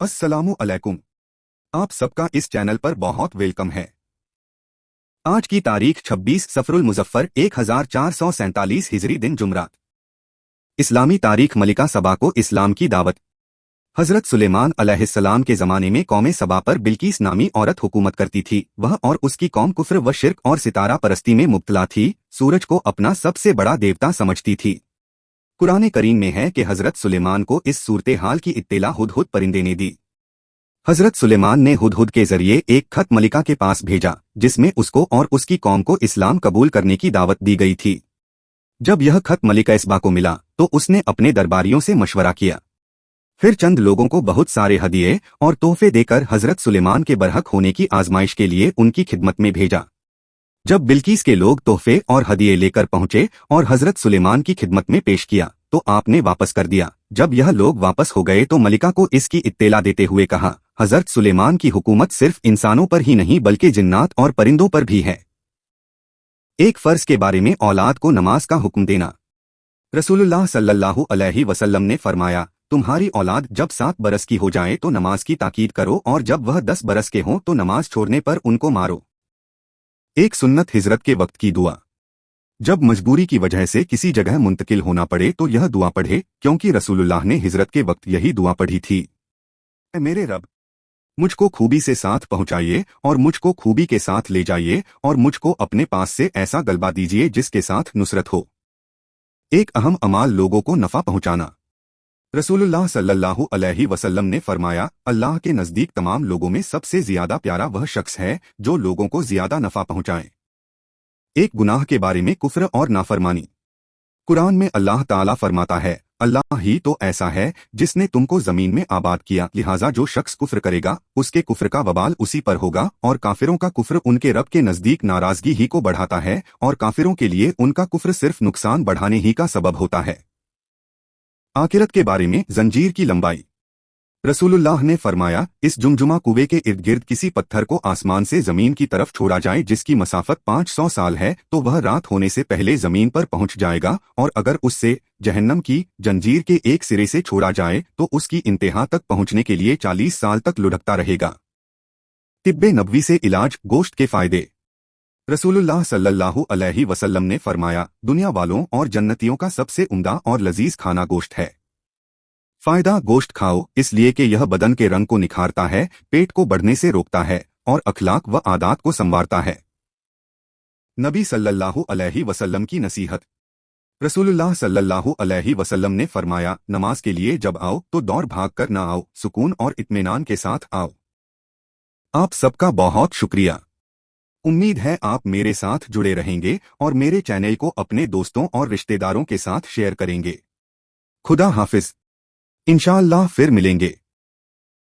अस्सलामु अलैकुम। आप सबका इस चैनल पर बहुत वेलकम है। आज की तारीख 26 सफरुल मुजफ्फर 1447 हिजरी दिन जुमरात। इस्लामी तारीख मलिका सबा को इस्लाम की दावत। हजरत सुलेमान अलैहिस्सलाम के ज़माने में कौम सबा पर बिल्कीस नामी औरत हुकूमत करती थी। वह और उसकी कौम कुफ्र व शिर्क और सितारा परस्ती में मुब्तला थी। सूरज को अपना सबसे बड़ा देवता समझती थी। कुरान करीम में है कि हजरत सुलेमान को इस सूरत हाल की इत्तिला हुदहुद परिंदे ने दी। हजरत सुलेमान ने हुदहुद के जरिए एक खत मलिका के पास भेजा, जिसमें उसको और उसकी कौम को इस्लाम कबूल करने की दावत दी गई थी। जब यह खत मलिका इसबा को मिला तो उसने अपने दरबारियों से मशवरा किया। फिर चंद लोगों को बहुत सारे हदिये और तोहफे देकर हजरत सुलेमान के बरहक होने की आजमाइश के लिए उनकी खिदमत में भेजा। जब बिल्कीस के लोग तोहफे और हदिये लेकर पहुंचे और हजरत सुलेमान की खिदमत में पेश किया तो आपने वापस कर दिया। जब यह लोग वापस हो गए तो मलिका को इसकी इत्तेला देते हुए कहा, हजरत सुलेमान की हुकूमत सिर्फ इंसानों पर ही नहीं बल्कि जिन्नात और परिंदों पर भी है। एक फर्ज के बारे में औलाद को नमाज का हुक्म देना। रसूलुल्लाह सल्लल्लाहु अलैहि वसल्लम ने फरमाया, तुम्हारी औलाद जब 7 बरस की हो जाए तो नमाज की ताकीद करो और जब वह 10 बरस के हों तो नमाज छोड़ने पर उनको मारो। एक सुन्नत हिजरत के वक्त की दुआ। जब मजबूरी की वजह से किसी जगह मुंतकिल होना पड़े तो यह दुआ पढ़े, क्योंकि रसूलुल्लाह ने हिजरत के वक्त यही दुआ पढ़ी थी। मेरे रब, मुझको खूबी से साथ पहुंचाइए और मुझको खूबी के साथ ले जाइए और मुझको अपने पास से ऐसा गलबा दीजिए जिसके साथ नुसरत हो। एक अहम अमाल लोगों को नफा पहुंचाना। रसूलुल्लाह सल्लल्लाहु अलैहि वसल्लम ने फरमाया, अल्लाह के नजदीक तमाम लोगों में सबसे ज्यादा प्यारा वह शख्स है जो लोगों को ज्यादा नफा पहुंचाए। एक गुनाह के बारे में कुफ्र और नाफरमानी। कुरान में अल्लाह ताला फरमाता है, अल्लाह ही तो ऐसा है जिसने तुमको जमीन में आबाद किया, लिहाजा जो शख्स कुफ्र करेगा उसके कुफ्र का वबाल उसी पर होगा और काफिरों का कुफ्र उनके रब के नजदीक नाराजगी ही को बढ़ाता है और काफिरों के लिए उनका कुफ्र सिर्फ नुकसान बढ़ाने ही का सबब होता है। आखिरत के बारे में जंजीर की लंबाई। रसूलुल्लाह ने फरमाया, इस जुमजुमा कुएं के इर्द गिर्द किसी पत्थर को आसमान से जमीन की तरफ छोड़ा जाए जिसकी मसाफत 500 साल है तो वह रात होने से पहले जमीन पर पहुंच जाएगा, और अगर उससे जहन्नम की जंजीर के एक सिरे से छोड़ा जाए तो उसकी इंतहा तक पहुंचने के लिए 40 साल तक लुढ़कता रहेगा। तिब्बे नबवी से इलाज, गोश्त के फायदे। रसूलुल्लाह सल्लल्लाहु अलैहि वसल्लम ने फरमाया, दुनिया वालों और जन्नतियों का सबसे उम्दा और लजीज खाना गोश्त है। फायदा, गोश्त खाओ इसलिए कि यह बदन के रंग को निखारता है, पेट को बढ़ने से रोकता है और अखलाक व आदात को संवारता है। नबी सल्लल्लाहु अलैहि वसल्लम की नसीहत। रसूलुल्लाह सल्लल्लाहु अलैहि वसल्लम ने फरमाया, नमाज के लिए जब आओ तो दौड़ भाग कर ना आओ, सुकून और इत्मीनान के साथ आओ। आप सबका बहुत शुक्रिया। उम्मीद है आप मेरे साथ जुड़े रहेंगे और मेरे चैनल को अपने दोस्तों और रिश्तेदारों के साथ शेयर करेंगे। खुदा हाफिज। इंशाअल्लाह फिर मिलेंगे।